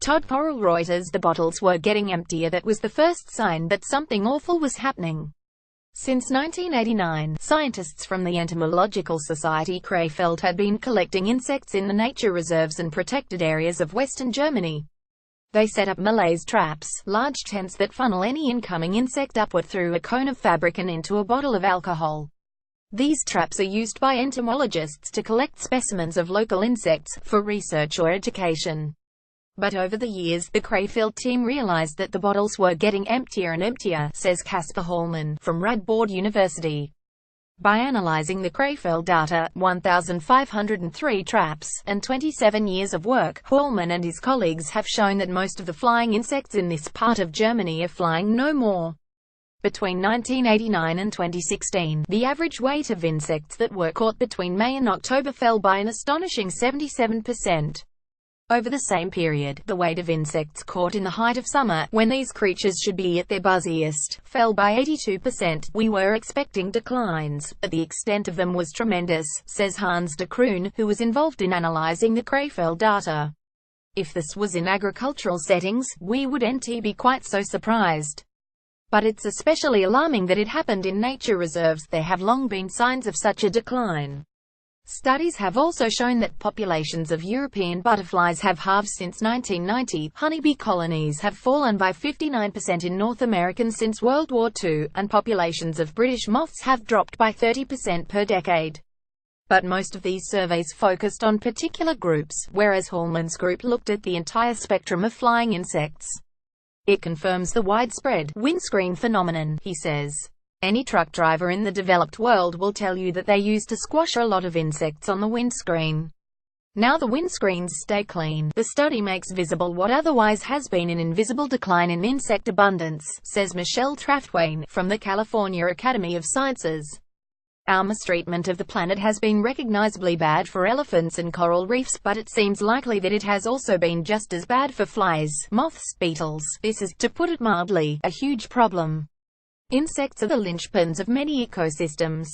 Todd Corral Reuters. The bottles were getting emptier. That was the first sign that something awful was happening. Since 1989, scientists from the Entomological Society Krefeld had been collecting insects in the nature reserves and protected areas of western Germany. They set up malaise traps, large tents that funnel any incoming insect upward through a cone of fabric and into a bottle of alcohol. These traps are used by entomologists to collect specimens of local insects, for research or education. But over the years, the Krefeld team realized that the bottles were getting emptier and emptier, says Casper Hallman, from Radboud University. By analyzing the Krefeld data, 1,503 traps, and 27 years of work, Hallman and his colleagues have shown that most of the flying insects in this part of Germany are flying no more. Between 1989 and 2016, the average weight of insects that were caught between May and October fell by an astonishing 77%. Over the same period, the weight of insects caught in the height of summer, when these creatures should be at their buzziest, fell by 82%. We were expecting declines, but the extent of them was tremendous, says Hans de Kroon, who was involved in analyzing the Krefeld data. If this was in agricultural settings, we wouldn't be quite so surprised. But it's especially alarming that it happened in nature reserves. There have long been signs of such a decline. Studies have also shown that populations of European butterflies have halved since 1990, honeybee colonies have fallen by 59% in North America since World War II, and populations of British moths have dropped by 30% per decade. But most of these surveys focused on particular groups, whereas Hallman's group looked at the entire spectrum of flying insects. It confirms the widespread windscreen phenomenon, he says. Any truck driver in the developed world will tell you that they used to squash a lot of insects on the windscreen. Now the windscreens stay clean. The study makes visible what otherwise has been an invisible decline in insect abundance, says Michelle Traftwain, from the California Academy of Sciences. Our mistreatment of the planet has been recognizably bad for elephants and coral reefs, but it seems likely that it has also been just as bad for flies, moths, beetles. This is, to put it mildly, a huge problem. Insects are the linchpins of many ecosystems.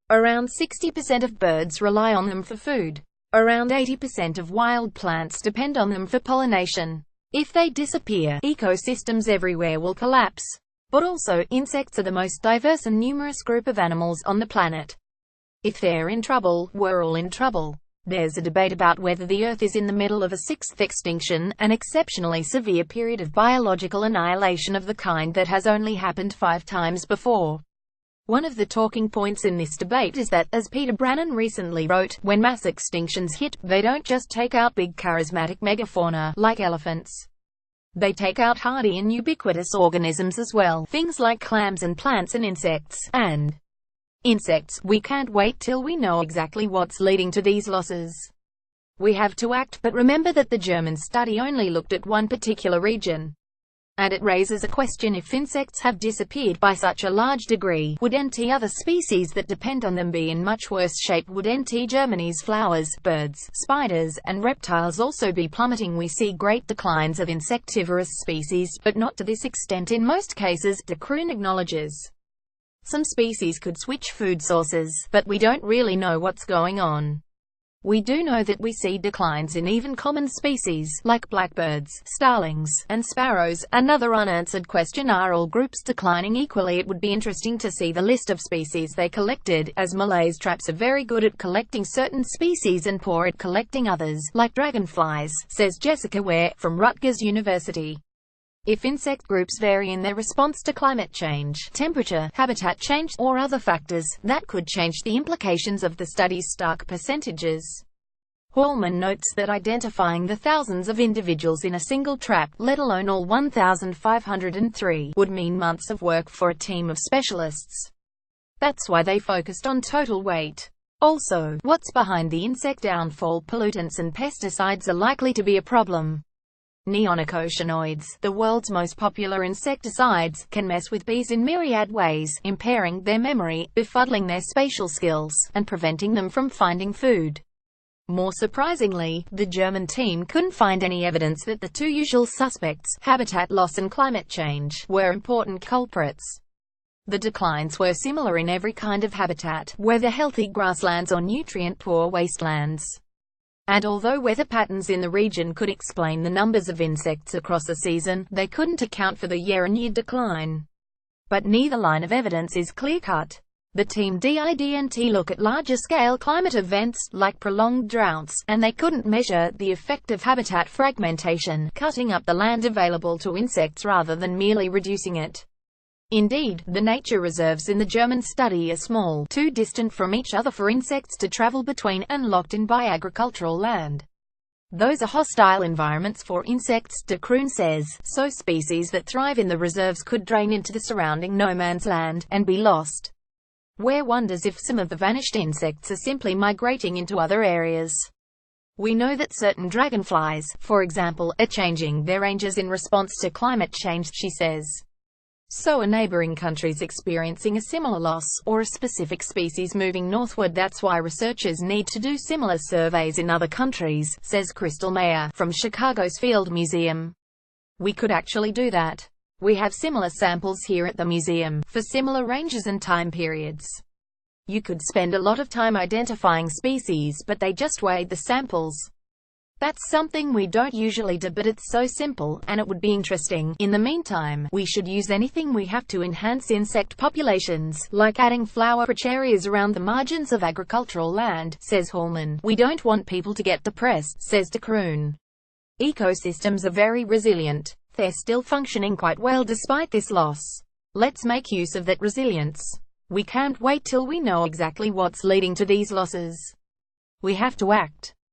Around 60% of birds rely on them for food. Around 80% of wild plants depend on them for pollination. If they disappear, ecosystems everywhere will collapse. But also, insects are the most diverse and numerous group of animals on the planet. If they're in trouble, we're all in trouble. There's a debate about whether the Earth is in the middle of a sixth extinction, an exceptionally severe period of biological annihilation of the kind that has only happened 5 times before. One of the talking points in this debate is that, as Peter Brannan recently wrote, when mass extinctions hit, they don't just take out big charismatic megafauna, like elephants. They take out hardy and ubiquitous organisms as well, things like clams and plants and insects, and insects. We can't wait till we know exactly what's leading to these losses. We have to act, but remember that the German study only looked at one particular region. And it raises a question: if insects have disappeared by such a large degree, wouldn't other species that depend on them be in much worse shape? Wouldn't Germany's flowers, birds, spiders, and reptiles also be plummeting? We see great declines of insectivorous species, but not to this extent in most cases, de Kroon acknowledges. Some species could switch food sources, but we don't really know what's going on. We do know that we see declines in even common species, like blackbirds, starlings, and sparrows. Another unanswered question: are all groups declining equally? It would be interesting to see the list of species they collected, as malaise traps are very good at collecting certain species and poor at collecting others, like dragonflies, says Jessica Ware, from Rutgers University. If insect groups vary in their response to climate change, temperature, habitat change, or other factors, that could change the implications of the study's stark percentages. Hallman notes that identifying the thousands of individuals in a single trap, let alone all 1,503, would mean months of work for a team of specialists. That's why they focused on total weight. Also, what's behind the insect downfall? Pollutants and pesticides are likely to be a problem. Neonicotinoids, the world's most popular insecticides, can mess with bees in myriad ways, impairing their memory, befuddling their spatial skills, and preventing them from finding food. More surprisingly, the German team couldn't find any evidence that the two usual suspects, habitat loss and climate change, were important culprits. The declines were similar in every kind of habitat, whether healthy grasslands or nutrient-poor wastelands. And although weather patterns in the region could explain the numbers of insects across a season, they couldn't account for the year-on-year decline. But neither line of evidence is clear-cut. The team didn't look at larger-scale climate events, like prolonged droughts, and they couldn't measure the effect of habitat fragmentation, cutting up the land available to insects rather than merely reducing it. Indeed, the nature reserves in the German study are small, too distant from each other for insects to travel between, and locked in by agricultural land. Those are hostile environments for insects, de Kroon says, so species that thrive in the reserves could drain into the surrounding no-man's land, and be lost. Ware wonders if some of the vanished insects are simply migrating into other areas. We know that certain dragonflies, for example, are changing their ranges in response to climate change, she says. So are neighboring countries experiencing a similar loss, or a specific species moving northward. That's why researchers need to do similar surveys in other countries, says Crystal Mayer, from Chicago's Field Museum. We could actually do that. We have similar samples here at the museum, for similar ranges and time periods. You could spend a lot of time identifying species, but they just weighed the samples. That's something we don't usually do, but it's so simple, and it would be interesting. In the meantime, we should use anything we have to enhance insect populations, like adding flower-rich areas around the margins of agricultural land, says Hallman. We don't want people to get depressed, says de Kroon. Ecosystems are very resilient. They're still functioning quite well despite this loss. Let's make use of that resilience. We can't wait till we know exactly what's leading to these losses. We have to act.